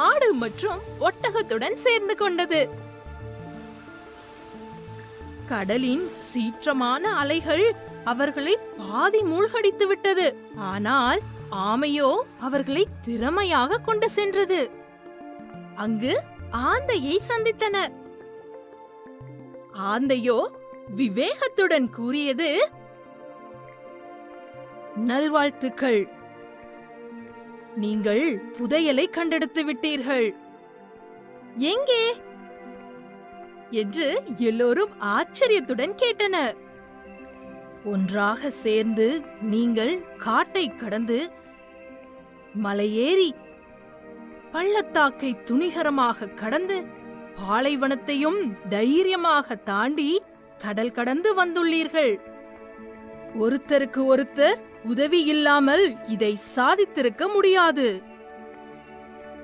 ஆடு மற்றும் ஒட்டகத்துடன் சேர்ந்து கொண்டது. கடலின் சீற்றமான அலைகள் அவர்களை பாதி மூழ்கடித்து விட்டது. ஆனால் ஆமையோ அவர்களை திறமையாக கொண்டு சென்றது. அங்கு ஆந்தையை சந்தித்தனர். ஆந்தையோ விவேகத்துடன் கூறியது, நல்வாழ்த்துக்கள், நீங்கள் புதையலை கண்டெடுத்து விட்டீர்கள். எங்கே என்று எல்லோரும் ஆச்சரியத்துடன் கேட்டனர். ஒன்றாக சேர்ந்து நீங்கள் காட்டை கடந்து மலையேறி பள்ளத்தாக்கை துணிகரமாக கடந்து பாலைவனத்தையும் தைரியமாக தாண்டி கடல் கடந்து வந்துள்ளீர்கள். ஒருத்தருக்கு ஒருத்தர் உதவி இல்லாமல் இதை சாதித்திருக்க முடியாது.